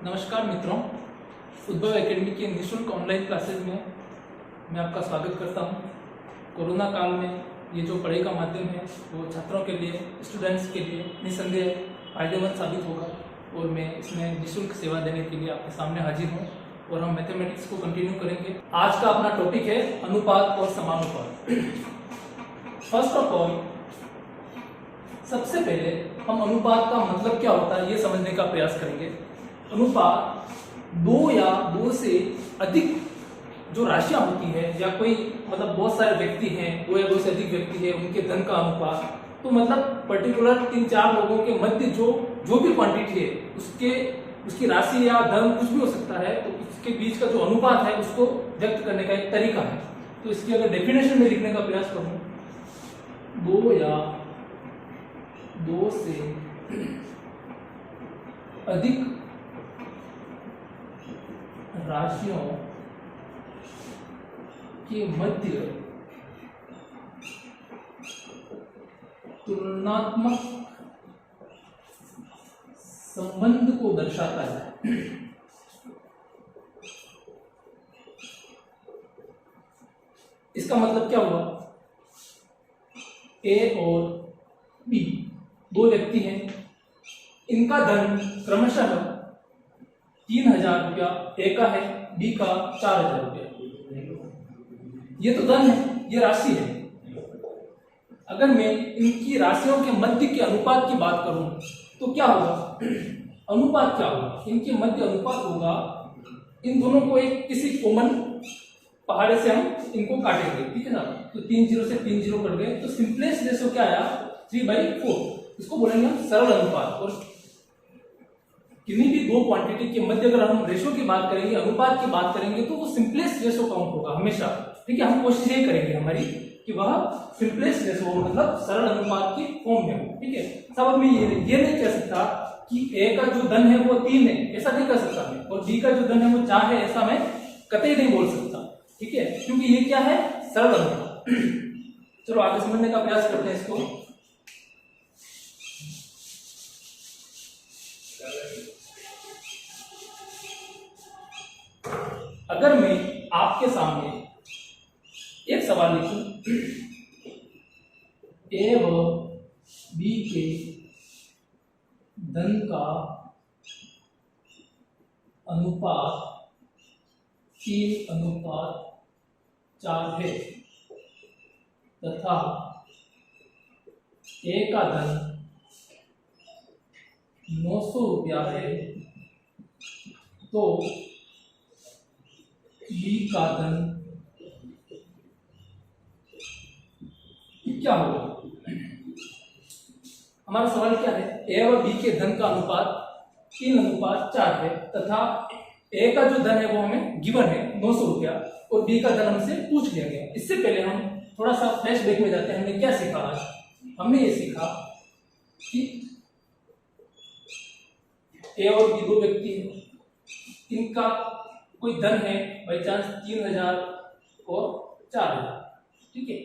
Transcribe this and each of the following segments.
नमस्कार मित्रों, उद्भव एकेडमी के निःशुल्क ऑनलाइन क्लासेज में मैं आपका स्वागत करता हूं। कोरोना काल में ये जो पढ़ाई का माध्यम है वो छात्रों के लिए, स्टूडेंट्स के लिए निसंदेह फायदेमंद साबित होगा और मैं इसमें निःशुल्क सेवा देने के लिए आपके सामने हाजिर हूँ और हम मैथमेटिक्स को कंटिन्यू करेंगे। आज का अपना टॉपिक है अनुपात और समानुपात। फर्स्ट ऑफ ऑल, सबसे पहले हम अनुपात का मतलब क्या होता है ये समझने का प्रयास करेंगे। अनुपात दो या दो से अधिक जो राशियां होती है या कोई मतलब बहुत सारे व्यक्ति हैं, दो या दो से अधिक व्यक्ति है, उनके धन का अनुपात, तो मतलब पर्टिकुलर 3-4 लोगों के मध्य जो भी क्वांटिटी है उसकी राशि या धन कुछ भी हो सकता है, तो उसके बीच का जो अनुपात है उसको व्यक्त करने का एक तरीका है। तो इसकी अगर डेफिनेशन में लिखने का प्रयास करूं, दो या दो से अधिक राशियों के मध्य तुलनात्मक संबंध को दर्शाता है। इसका मतलब क्या हुआ? ए और बी दो व्यक्ति हैं, इनका धन क्रमशः 3000 रुपया ए का है, बी का 4000 रुपया। ये तो धन है, ये राशि है। अगर मैं इनकी राशियों के मध्य के अनुपात की बात करूं तो क्या होगा? अनुपात क्या होगा? इनके मध्य अनुपात होगा, इन दोनों को एक किसी कॉमन पहाड़े से हम इनको काटेंगे, ठीक है ना। तो 3 0 से 3 0 कट गए, तो सिंपलेस्ट रेशो क्या आया? 3/4। इसको बोलेंगे हम सरल अनुपात। और किन्हीं भी दो क्वांटिटी के मध्य अगर हम रेशो की बात करेंगे, अनुपात की बात करेंगे, तो वो सिंपलेस्ट रेशो काउंट होगा हमेशा, ठीक है। हम कोशिश ये करेंगे हमारी कि वह सिंपलेस्ट रेशो हो, मतलब सरल अनुपात की फॉर्म में हो, ठीक है। सब मैं ये नहीं कह सकता कि ए का जो धन है वो 3 है, ऐसा नहीं कर सकता मैं, और बी का जो धन है वो 4 है, ऐसा मैं कतई नहीं बोल सकता, ठीक है, क्योंकि ये क्या है? सरल अनुपात। चलो आगे समझने का प्रयास करते हैं इसको। अगर मैं आपके सामने एक सवाल लिखूं, ए व बी के धन का अनुपात 3:4 है तथा ए का धन 900 रुपया है, तो बी का धन क्या होगा? हमारा सवाल क्या है? ए और बी के धन का अनुपात 3:4 है तथा ए का जो धन है वो हमें गिवन है 900 रुपया, और बी का धन हमसे पूछ लिया गया। इससे पहले हम थोड़ा सा फ्लैशबैक में जाते हैं। हमने क्या सीखा आज? हमने ये सीखा कि ए और बी दो व्यक्ति हैं, इनका कोई धन है बाई चांस 3000 और 4000, ठीक है।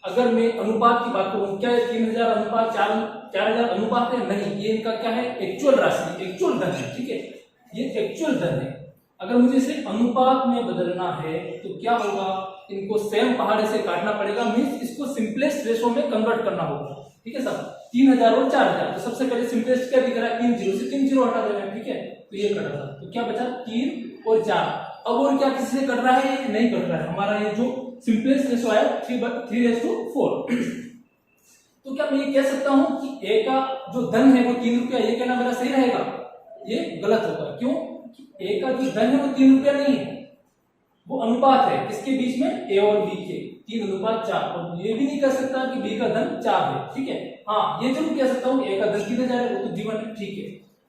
अगर मैं अनुपात की बात करूं, क्या है 3000 अनुपात 4000 अनुपात है? नहीं, ये इनका क्या है? एक्चुअल राशि, एक्चुअल धन है, ठीक है, ये एक्चुअल धन है। अगर मुझे इसे अनुपात में बदलना है तो क्या होगा? इनको सेम पहाड़े से काटना पड़ेगा, मीन्स इसको सिंपलेस्ट रेशो में कन्वर्ट करना होगा, ठीक है सर। 3000 और 4000, तो सबसे पहले सिंपलेस्ट क्या दिख रहा है? 3 0 से 3 0 हटा देना, ठीक है, तो ये कटा था, तो क्या बचा? 3 और 4। अब और क्या किसी से कट रहा है? ये नहीं कट रहा है, हमारा ये जो सिंपलेस्ट रेशो आया 3:4। तो क्या मैं ये कह सकता हूं कि ए का जो धन है वो 3 रुपया, ये कहना मेरा सही रहेगा? ये गलत होगा। क्यों? ए का जो धन है वो 3 रुपया नहीं है, वो अनुपात है किसके बीच में? ए और बी के, 3:4। और ये भी नहीं कह सकता कि बी का धन 4 है, ठीक है। हाँ, ये जरूर कह सकता हूँ ए का धन कितना जा रहा है, वो तो गिवन है, ठीक है।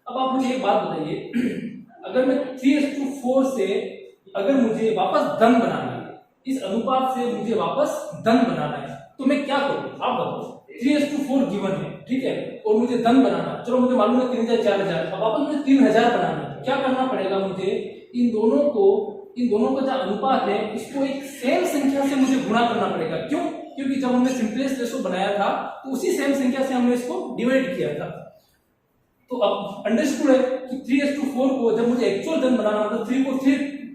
अब आप मुझे एक बात बताइए, अगर मैं 3:4 से अगर मुझे वापस धन बनाना है, इस अनुपात से मुझे वापस धन बनाना है, तो मैं क्या करूं? आप बताओ। 3:4 गिवन है, ठीक है, और मुझे धन बनाना, चलो मुझे मालूम है 3000 4000, अब वापस मुझे 3000 बनाना है। क्या करना पड़ेगा मुझे? इन दोनों का जो अनुपात है इसको एक सेम संख्या से मुझे गुणा करना पड़ेगा। क्यों? क्योंकि जब हमने सिंपलेस्ट रेशो बनाया था तो उसी सेम संख्या से हमने इसको डिवाइड किया था। तो अब अंडरस्टूड है कि 3:4 को जब मुझे बनाना मतलब 3 को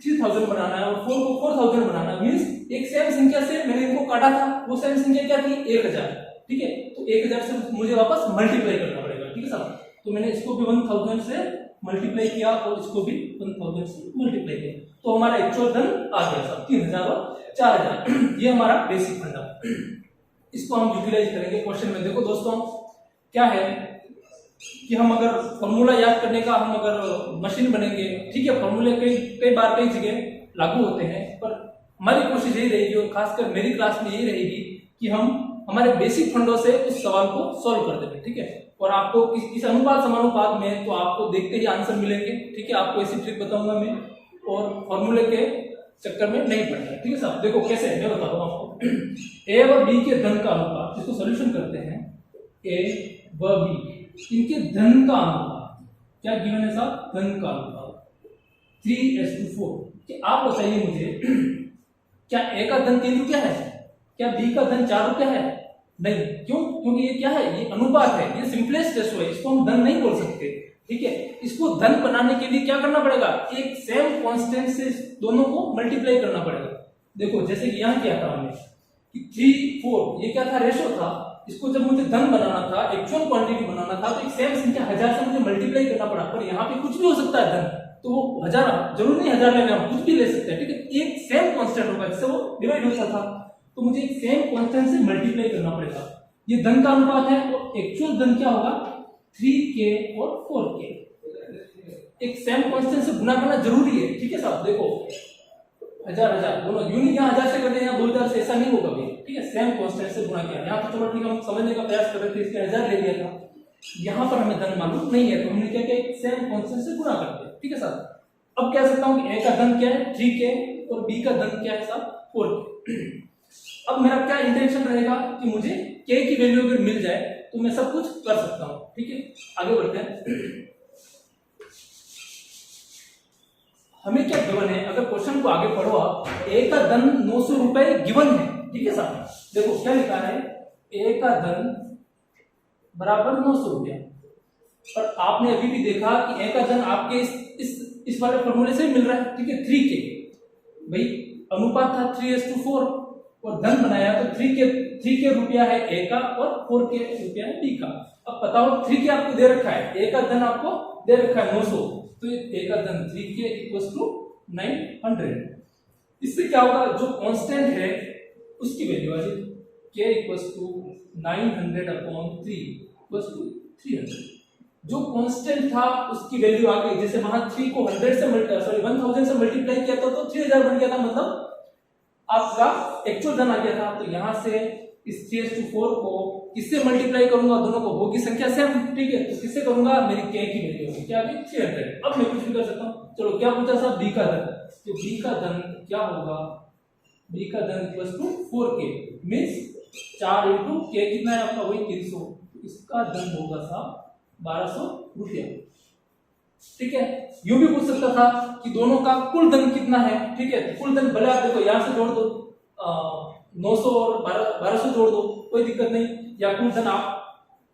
3000 बनाना है और 4 को 4000 बनाना है, मींस एक सेम संख्या से मैंने इनको काटा था, वो सेम संख्या क्या थी 1000, ठीक है। तो 1000 से मुझे वापस मल्टीप्लाई करना पड़ेगा, ठीक है साहब। तो मैंने इसको भी 1000 से मल्टीप्लाई किया और इसको भी 1000 से मल्टीप्लाई किया, तो हमारा एक्चुअल धन आ गया साहब 3000 और 4000। ये हमारा बेसिक फंडा, इसको हम यूटिलाइज करेंगे क्वेश्चन में। देखो दोस्तों क्या है कि हम अगर फॉर्मूला याद करने का हम अगर मशीन बनेंगे, ठीक है, फॉर्मूले कई बार कई जगह लागू होते हैं, पर हमारी कोशिश यही रहेगी और खासकर मेरी क्लास में यही रहेगी कि हम हमारे बेसिक फंडों से उस सवाल को सॉल्व कर देंगे, ठीक है। और आपको इस अनुपात समानुपात में तो आपको देखते ही आंसर मिलेंगे, ठीक है। आपको ऐसी ट्रिक बताऊंगा मैं और फॉर्मूले के चक्कर में नहीं पड़ना है, ठीक है साहब। देखो कैसे मैं बता रहा हूँ आपको। ए व बी के धन का अनुपात, इसको सोल्यूशन करते हैं। ए व बी इनके धन का अनुपात क्या गिवन है साहब, धन का अनुपात 3:4। आप बताइए मुझे क्या ए का धन 3 रुपया है, क्या बी का धन 4 रुपया है? नहीं, क्यों? क्योंकि ये क्या है, ये अनुपात है, ये सिंपलेस्ट रेशो है, इसको हम धन नहीं बोल सकते, ठीक है। इसको धन बनाने के लिए क्या करना पड़ेगा, एक सेम कांस्टेंट से दोनों को मल्टीप्लाई करना पड़ेगा। देखो जैसे कि यहाँ किया था हमने कि 3, 4 ये क्या था, रेशो था। इसको जब मुझे धन बनाना था, एक्चुअल क्वांटिटी बनाना था, तो एक सेम संख्या 1000 से मुझे मल्टीप्लाई करना पड़ा। पर यहाँ पे कुछ भी हो सकता है धन, तो वो 1000 जरूर नहीं 1000 लेना, कुछ भी ले सकते हैं, ठीक है। एक सेम कांस्टेंट होगा जिससे वो डिवाइड होता था, तो मुझे एक सेम कांस्टेंट से मल्टीप्लाई करना पड़ेगा। ये धन का अनुपात है और एक्चुअल धन क्या होगा 3k और 4k। एक सेम कांस्टेंट से गुना करना जरूरी है, ठीक है साहब। देखो 1000 दोनों यूनिट यहाँ 1000 से करते हैं, यहाँ 2000 से, ऐसा नहीं होगा भी, ठीक है। सेम कांस्टेंट से गुना किया, यहाँ तो चलो ठीक है हम समझने का प्रयास कर रहे थे, इसके 1000 ले लिया था। यहाँ पर हमें धन मालूम नहीं है, तो हमने क्या किया, एक सेम कांस्टेंट से गुना करते हैं, ठीक है साहब। अब कह सकता हूँ कि ए का धन क्या है 3k और बी का धन क्या है साहब 4k। अब मेरा क्या इंटेंशन रहेगा कि मुझे k की वैल्यू अगर मिल जाए तो मैं सब कुछ कर सकता हूं, ठीक है। आगे बढ़ते हैं। हमें क्या गिवन है, अगर क्वेश्चन को आगे पढ़ो आप, ए का धन 900 रुपए गिवन है, ठीक है साहब। देखो क्या लिखा है, ए का धन बराबर 900 रुपया। पर आपने अभी भी देखा कि ए का धन आपके इस वाले फॉर्मूले से मिल रहा है, ठीक है। 3k भाई अनुपात था 3:4 और धन बनाया तो 3k रुपया है ए का और 4k रुपया है बी का। अब बताओ 3k आपको दे रखा है, ए का धन आपको दे रखा है 900, तो ए का धन 3k = 900। इससे क्या होगा, जो कांस्टेंट है उसकी वैल्यू आ जाएगी, k = 900/3 = 300। जो कांस्टेंट था उसकी वैल्यू आ गई, जैसे वहां 3 को 1000 से 1000 से मल्टीप्लाई किया था तो 3000 बन गया था, मतलब आपका एक्चुअल धन आ गया था। तो यहां से इस 3:4 को किससे मल्टीप्लाई करूंगा, दोनों को होगी संख्या सेम, ठीक है। तो किससे करूंगा, मेरी k की वैल्यू होगी क्या आ गई 300। अब मैं कुछ भी कर सकता हूं। चलो क्या पूछा साहब, बी का धन, तो बी का धन क्या होगा, बी का धन = 4k, मींस 4 × k कितना है आपका, वही 300। इसका धन होगा साहब 1200 रुपया, ठीक है। यूं भी पूछ सकता था कि दोनों का कुल धन कितना है, ठीक है। कुल धन भले आप देखो यहां से जोड़ दो 900 और 1200 जोड़ दो, कोई दिक्कत नहीं। या कुल धन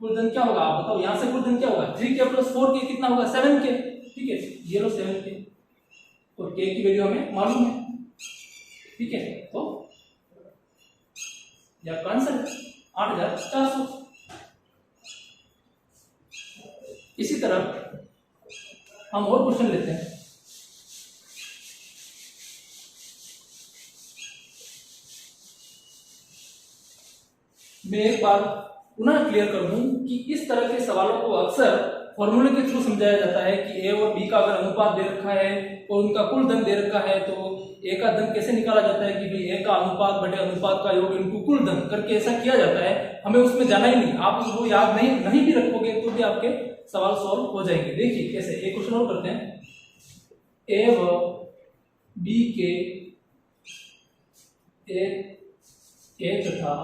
कुल धन क्या होगा आप बताओ, यहां से कुल धन क्या होगा 3k + 4k कितना होगा 7k, ठीक है। ये लो 7k और k की वैल्यू हमें मालूम है, ठीक है। तो या आंसर 8400। इसी तरह हम और क्वेश्चन लेते हैं। मैं एक बार पुनः क्लियर कर दूं कि इस तरह के सवालों को अक्सर फॉर्मूले के थ्रू समझाया जाता है कि ए और बी का अगर अनुपात दे रखा है और उनका कुल धन दे रखा है तो ए का धन कैसे निकाला जाता है कि भाई ए का अनुपात बटे अनुपात का योग इनटू कुल धन करके ऐसा किया जाता है। हमें उसमें जाना ही नहीं, आप वो याद नहीं भी रखोगे तो भी आपके सवाल सॉल्व हो जाएंगे। देखिए कैसे, एक क्वेश्चन और करते हैं। ए व बी के ए तथा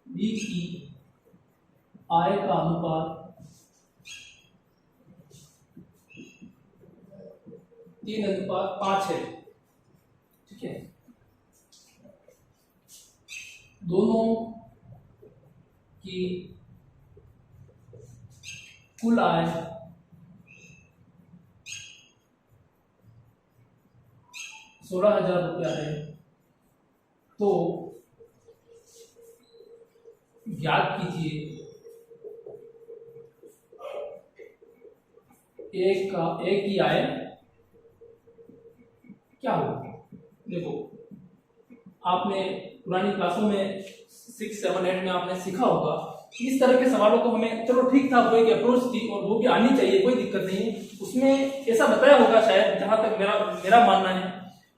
बी की आय का अनुपात 3:5 है, ठीक है। दोनों की कुल आय 16,000 रुपया है, तो ज्ञात कीजिए एक की आय क्या होगी। देखो, आपने पुरानी क्लासों में 6, 7, 8 में आपने सीखा होगा, इस तरह के सवालों को हमें, चलो ठीक था, वो एक अप्रोच थी और वो भी आनी चाहिए, कोई दिक्कत नहीं है। उसमें ऐसा बताया होगा शायद, जहां तक मेरा मानना है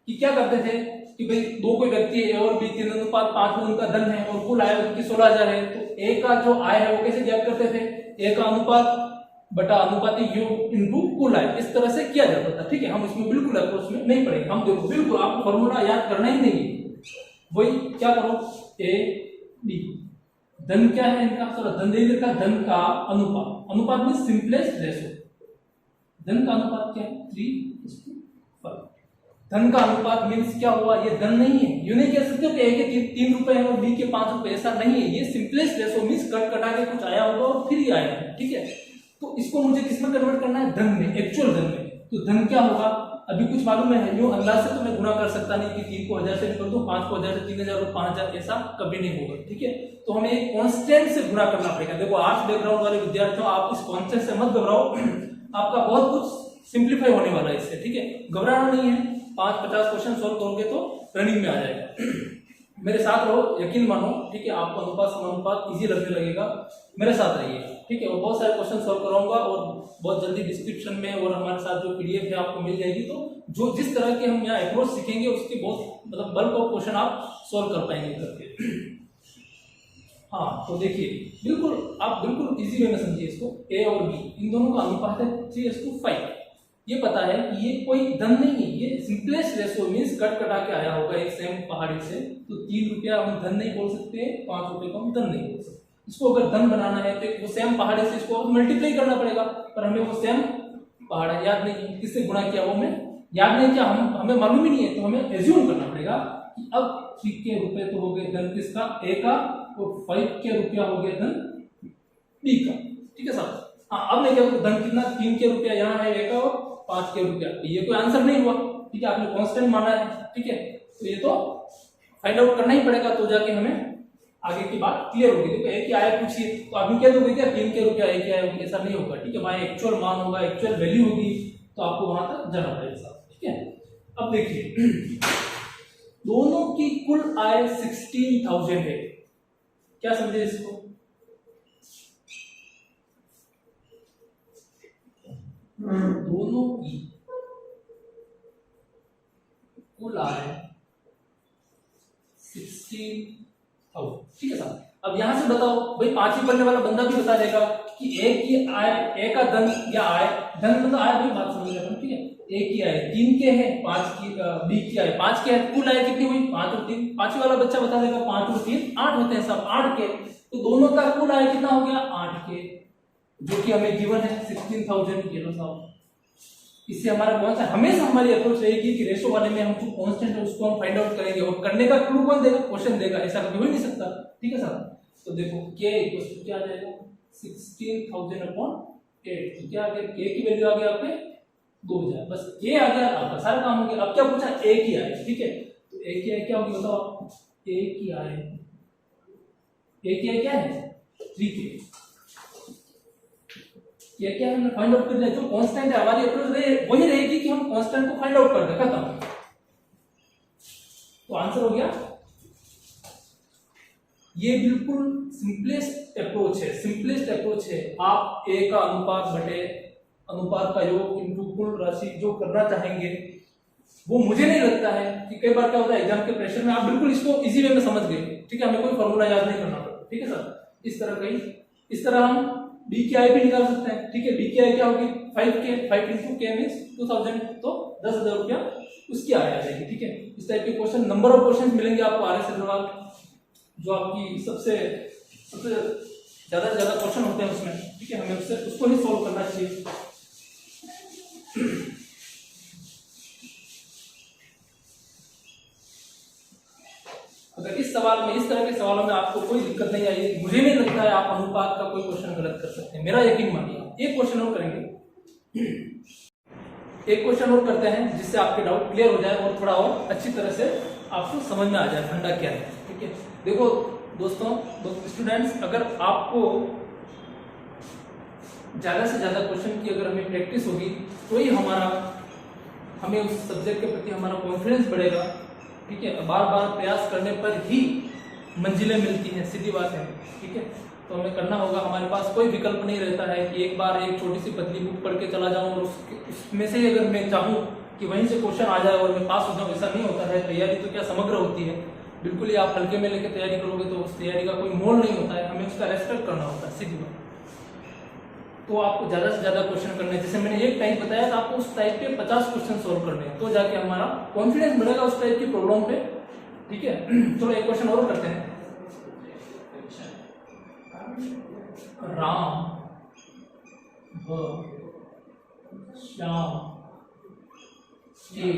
कि क्या करते थे कि भाई दो कोई व्यक्ति है और भी 3:5 में उनका धन है और कुल आय उनकी 16,000 है, तो ए का जो आय है वो कैसे ज्ञात करते थे, ए का अनुपात बटा अनुपातिक योग इनटू कुल आय, इस तरह से किया जाता था। ठीक है, हम इसमें बिल्कुल अप्रोच में नहीं पड़ेंगे, हम देखो बिल्कुल आपको फॉर्मूला याद करना ही नहीं है, वही क्या करो, ए बी, धन क्या है इनका, चलो धन दे का, धन का अनुपात, अनुपात में सिंपलेस्ट रेशो, धन का अनुपात क्या है 3:5। धन का अनुपात मीन्स क्या हुआ, ये धन नहीं है, यूं नहीं कह सकते कि ए के 3 रुपए है और बी के 5 रुपए, ऐसा नहीं है, ये सिंपलेस्ट रेशो मीन्स कट कटा के कुछ आया होगा और फिर ही आया है। ठीक है, तो इसको मुझे किसमें कन्वर्ट करना है, धन में, एक्चुअल धन में। तो धन क्या होगा, अभी कुछ मालूम है, यूं अंदाज से तो मैं गुना कर सकता नहीं कि 3 को 1000 से निकल दूं, 5 को 1000 से 3000 और 5000, ऐसा कभी नहीं होगा। ठीक है, तो हमें एक कांस्टेंट से गुना करना पड़ेगा। देखो, आर्ट्स बैकग्राउंड वाले विद्यार्थियों, आप इस कॉन्सेप्ट से मत घबराओ, आपका बहुत कुछ सिंप्लीफाई होने वाला है इससे। ठीक है, घबराना नहीं है, 5-50 क्वेश्चन सॉल्व करोगे तो रनिंग में आ जाएगा। मेरे साथ रहो, यकीन मानो, ठीक है, आपको अनुपात समानुपात इजी लगने लगेगा, मेरे साथ रहिए। ठीक है, और बहुत सारे क्वेश्चन सॉल्व कराऊंगा और बहुत जल्दी डिस्क्रिप्शन में और हमारे साथ जो पीडीएफ है आपको मिल जाएगी, तो जो जिस तरह के हम यहाँ अप्रोच सीखेंगे उसके बहुत मतलब बल्क ऑफ क्वेश्चन आप सॉल्व कर पाएंगे करके। हाँ, तो देखिए, बिल्कुल आप बिल्कुल इजी वे में समझिए इसको, ए और बी इन दोनों का अनुपात है 3:5। ये पता है कि ये कोई धन नहीं है, ये सिंपलेस्ट रेशो मींस कट कटा के आया होगा एक सेम पहाड़ी से, तो 3 रुपया हम धन नहीं बोल सकते, 5 रुपए को हम धन नहीं बोल सकते। इसको अगर धन बनाना है तो वो सेम पहाड़ी से इसको मल्टीप्लाई करना पड़ेगा, पर हमें वो सेम पहाड़ा याद नहीं है, किससे गुणा किया वो हमें याद नहीं किया, हमें मालूम ही नहीं है, तो हमें एज्यूम करना पड़ेगा कि अब 3 के रुपए तो हो गए धन किसका, ए का, और 5 के रुपया हो गया धन बी का। ठीक है साहब, हाँ, अब मैं क्या धन कितना, 3 के रुपया यहाँ है ए का और 5 के रुपया, ये कोई आंसर नहीं हुआ। ठीक है, आपने कांस्टेंट माना है। ठीक है, तो ये तो फाइंड आउट करना ही पड़ेगा, तो जाके हमें आगे की बात क्लियर होगी। देखो, एक ही आया पूछिए तो अभी क्या दोगे, क्या 3 के रुपया एक आया होगी, ऐसा नहीं होगा। ठीक है, वहां एक्चुअल मान होगा, एक्चुअल वैल्यू होगी, तो आपको वहां तक जाना पड़ेगा। ठीक है, अब देखिए, दोनों की कुल आय 16,000 है, क्या समझे इसको, दोनों की कुल आय 16,000। ठीक है साहब, अब यहां से बताओ भाई, 5वीं पढ़ने वाला बंदा भी बता देगा कि ए की आय, ए का धन या आय, धन मतलब आय, भी बात समझ रहे हैं। ठीक है, ए की आय 3 के है, 5 की, बी की आय 5 के है, कुल आय कितनी हुई 5 और 3, 5वीं वाला बच्चा बता देगा 5 और 3 8 होते हैं सब, 8 के, तो दोनों का कुल आय कितना हो गया 8 के, जो कि हमें गिवन है 16,000। ये लो साहब, इससे हमारा कौन सा, हमेशा हमारी अप्रोच रहेगी कि रेशो वाले में हम जो कांस्टेंट है उसको हम फाइंड आउट करेंगे, और करने का क्लू कौन देगा, क्वेश्चन देगा, ऐसा कभी हो नहीं सकता। ठीक है साहब, तो देखो k इक्वल क्या आ जाएगा 16,000 अपॉन 8, तो क्या आ गया, k की वैल्यू आ गया आपके 2000, बस k आ गया, आपका सारा काम हो गया। अब क्या पूछा, a की आय। ठीक है, तो a की आय क्या होगी बताओ, a की आय क्या है 3k, ये क्या है, हमने फाइंड आउट कर लिया, जो कांस्टेंट है हमारी अप्रोच वही रहेगी कि हम कांस्टेंट को फाइंड आउट कर दे, खत्म, तो आंसर हो गया। ये बिल्कुल सिंपलेस्ट अप्रोच है, सिंपलेस्ट अप्रोच है। आप ए का अनुपात बटे अनुपात का योग इनटू कुल राशि जो करना चाहेंगे, वो मुझे नहीं लगता है कि कई बार क्या होता है एग्जाम के प्रेशर में आप बिल्कुल इसको इजी वे में समझ गए। ठीक है, हमें कोई फॉर्मूला याद नहीं करना पड़ता। ठीक है सर, इस तरह हम बी की आय भी निकाल सकते हैं। ठीक है, बी की आय क्या होगी 5k, 5 इंटू के मीन्स 2000, तो 10,000 रुपया उसकी आय आ जाएगी। ठीक है, इस टाइप के क्वेश्चन, नंबर ऑफ क्वेश्चन मिलेंगे आपको आर एस जो आपकी सबसे ज्यादा से ज्यादा क्वेश्चन होते हैं उसमें। ठीक है, हमें उसको ही सॉल्व करना चाहिए। अगर इस सवाल में, इस तरह के सवालों में आपको कोई दिक्कत नहीं आई, मुझे नहीं लगता है आप अनुपात का कोई क्वेश्चन गलत कर सकते हैं, मेरा यकीन मानिए। एक क्वेश्चन और करेंगे। एक क्वेश्चन और करते हैं जिससे आपके डाउट क्लियर हो जाए और थोड़ा और अच्छी तरह से आपको समझ में आ जाए फंडा क्या है। ठीक है, देखो दोस्तों, स्टूडेंट्स, अगर आपको ज्यादा से ज्यादा क्वेश्चन की अगर हमें प्रैक्टिस होगी तो ही हमें उस सब्जेक्ट के प्रति हमारा कॉन्फिडेंस बढ़ेगा। ठीक है, बार बार प्रयास करने पर ही मंजिलें मिलती हैं, सीधी बात है। ठीक है, तो हमें करना होगा, हमारे पास कोई विकल्प नहीं रहता है कि एक बार एक छोटी सी पतली बुक पढ़ के चला जाऊं और उसमें से अगर मैं चाहूं कि वहीं से क्वेश्चन आ जाए और मैं पास हो जाऊं, ऐसा नहीं होता है। तैयारी तो क्या समग्र होती है, बिल्कुल ही आप हल्के में लेकर तैयारी करोगे तो उस तैयारी का कोई मोल नहीं होता है, हमें उसका रेस्पेक्ट करना होता है, सीधी बात। तो आपको ज्यादा से ज्यादा क्वेश्चन करने हैं, जैसे मैंने एक टाइप बताया था, आपको उस टाइप के 50 क्वेश्चन सोल्व करने हैं, तो जाके हमारा कॉन्फिडेंस बढ़ेगा उस टाइप की प्रॉब्लम पे। ठीक है, चलो एक क्वेश्चन और करते हैं। राम व श्याम के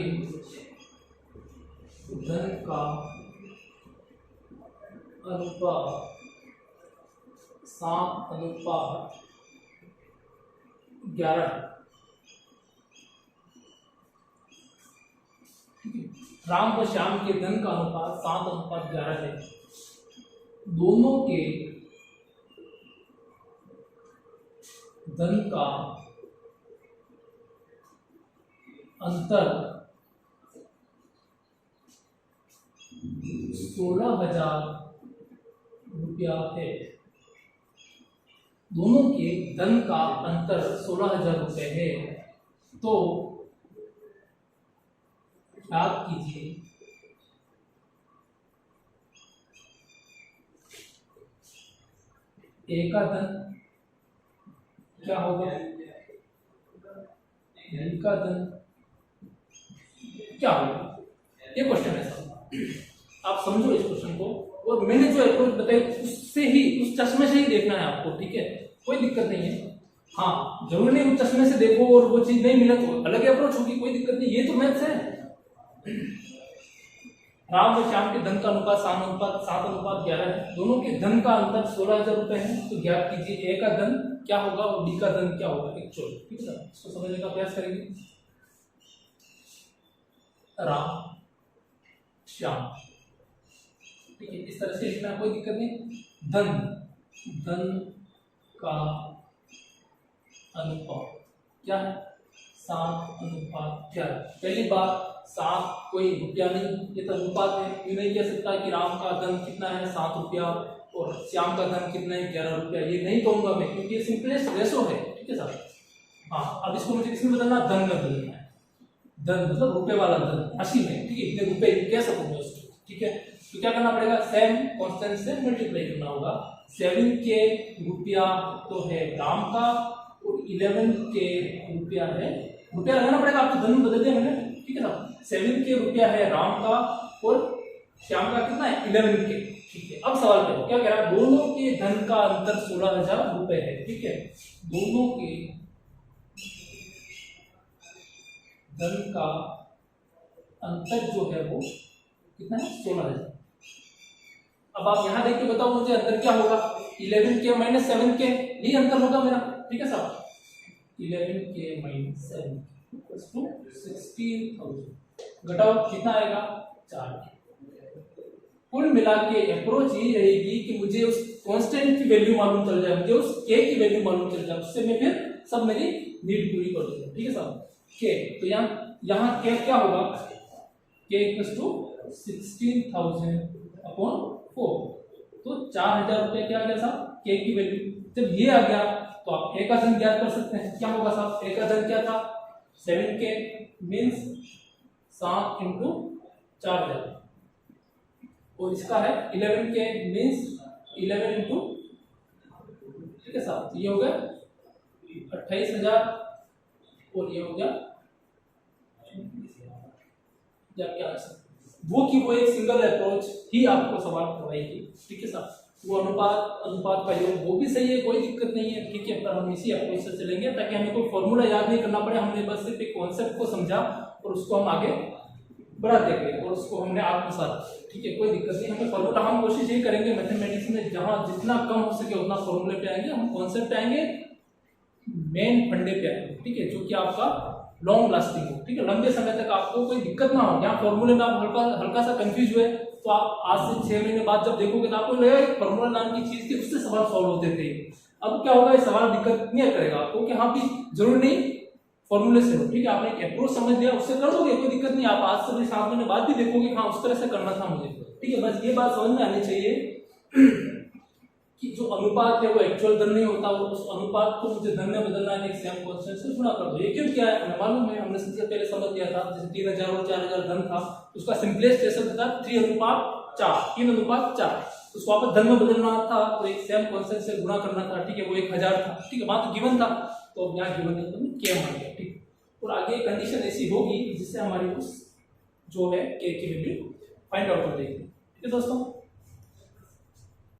धन का अनुपात 7:11 है। राम व श्याम के धन का अनुपात 7:11 है। दोनों के धन का अंतर 16,000 रुपया है। दोनों के धन का अंतर 16,000 रुपये है। तो याद कीजिए ए का धन क्या होगा, बी का धन क्या होगा। ये क्वेश्चन है सब, आप समझो इस क्वेश्चन को, और मैंने जो अप्रोच बताई उससे ही, उस चश्मे से ही देखना है आपको। ठीक है, कोई दिक्कत नहीं है। हाँ, जरूरी नहीं उस चश्मे से देखो और वो चीज नहीं मिले तो अलग अप्रोच होगी, कोई दिक्कत नहीं, ये तो मैथ्स है। राम और श्याम के धन का अनुपात 7:11 है। दोनों के धन का अंतर 16,000 रुपए है। तो ज्ञात कीजिए ए का धन क्या होगा और बी का धन क्या होगा एक्चुअल। ठीक है, इसको समझने का प्रयास करेंगे। राम श्याम, ठीक है, इस तरह से लिखना, कोई दिक्कत नहीं। धन का अनुपात क्या है, 7:11। पहली बात, 7 कोई रुपया नहीं, ये तो अनुपात है। ये नहीं कह सकता कि राम का धन कितना है 7 रुपया और श्याम का धन कितना है 11 रुपया, ये नहीं कहूंगा मैं, क्योंकि ये सिंपलेस्ट रेशो है। ठीक है साहब, हाँ, अब इसको मुझे किसमें बदलना, धन में बदलना है। धन मतलब रुपए वाला धन, राशि में। ठीक है, इतने रुपए कह सकूंगा उसको। ठीक है, तो क्या करना पड़ेगा, सेम कांस्टेंट से मल्टीप्लाई करना होगा। 7 के रुपया तो है राम का और 11 के रुपया है, रुपया लगाना पड़ेगा, आपको धन बदल दिया मैंने। ठीक है ना, 7 के रुपया है राम का और श्याम का कितना है 11 के। ठीक है, अब सवाल करो, क्या कह रहा है, दोनों के धन का अंतर 16,000 रुपए है। ठीक है, दोनों के धन का अंतर जो है वो कितना है, 16,000। अब आप यहां देख के बताओ मुझे अंतर क्या होगा, 11 के माइनस 7 के, यही अंतर होगा मेरा। ठीक है साहब, 11 के माइनस 7 to 16,000 घटाओ कितना आएगा, 4। कुल मिला के अप्रोच यही रहेगी कि मुझे उस कांस्टेंट की वैल्यू मालूम चल जाए, मुझे उस के की वैल्यू मालूम चल जाए, उससे मैं फिर सब मेरी नीड पूरी कर दूंगा। ठीक है साहब, के तो यहाँ के क्या होगा, के इक्वल्स टू 16,000 अपॉन 4, तो 4,000 रुपये क्या आ गया साहब, के की वैल्यू। जब ये आ गया तो आप ए का धन ज्ञात कर सकते हैं, क्या होगा साहब, ए का धन क्या था 7 के मीन्स 7 इंटू 4,000 और इसका है 11 के मीन्स 11 इंटू, ठीक है साहब, ये हो गया 28,000 और ये हो गया क्या वो कि वो एक सिंगल अप्रोच ही आपको सवाल करवाएगी। ठीक है साहब, वो अनुपात का योग वो भी सही है, कोई दिक्कत नहीं है। ठीक है, पर हम इसी अप्रोच से चलेंगे ताकि हमें कोई फॉर्मूला याद नहीं करना पड़े, हमने बस सिर्फ एक कॉन्सेप्ट को समझा और उसको हम आगे बढ़ाते गए और उसको हमने आत्मसात। ठीक है, कोई दिक्कत नहीं, हमें फॉर्मूला, हम कोशिश यही करेंगे मैथमेटिक्स में जहां जितना कम हो सके उतना फॉर्मूले पे आएंगे, हम कॉन्सेप्ट आएंगे, मेन फंडे पे आएंगे। ठीक है, जो कि आपका लॉन्ग लास्टिंग हो, ठीक है, लंबे समय तक आपको कोई दिक्कत ना हो। यहाँ फॉर्मूले में आप हल्का सा कंफ्यूज हुए तो आप आज से 6 महीने बाद जब देखोगे तो आपको लगेगा एक फॉर्मूला नाम की चीज थी, उससे सवाल सॉल्व होते थे। अब क्या होगा, ये सवाल दिक्कत नहीं करेगा आपको कि हाँ भी जरूरी नहीं फॉर्मूले से हो, ठीक है, आपने एक अप्रोच समझ लिया, उससे कर दोगे, कोई दिक्कत नहीं। आप आज से 7 महीने बाद भी देखोगे हाँ उस तरह से करना था मुझे, ठीक है। बस ये बात समझ में आनी चाहिए कि जो अनुपात है वो एक्चुअल धन नहीं होता, वो उस अनुपात को मुझे धन में बदलना है, एक सेम कांस्टेंट से गुणा कर दो। ये क्यों किया है हमें मालूम है, हमने सबसे पहले समझ लिया था। जैसे 3000 और 4000 धन था, उसका सिंपलेस्ट कैसे था 3:4, 3:4, उसको वापस धन में बदलना था तो एक सेम कांस्टेंट से गुणा करना था, ठीक है, वो 1000 था, ठीक है, बात गिवन था, तो अब यहाँ गिवन है के मान गया, ठीक। और आगे कंडीशन ऐसी होगी जिससे हमारी उस जो है के की वैल्यू फाइंड आउट कर देगी, ठीक है दोस्तों।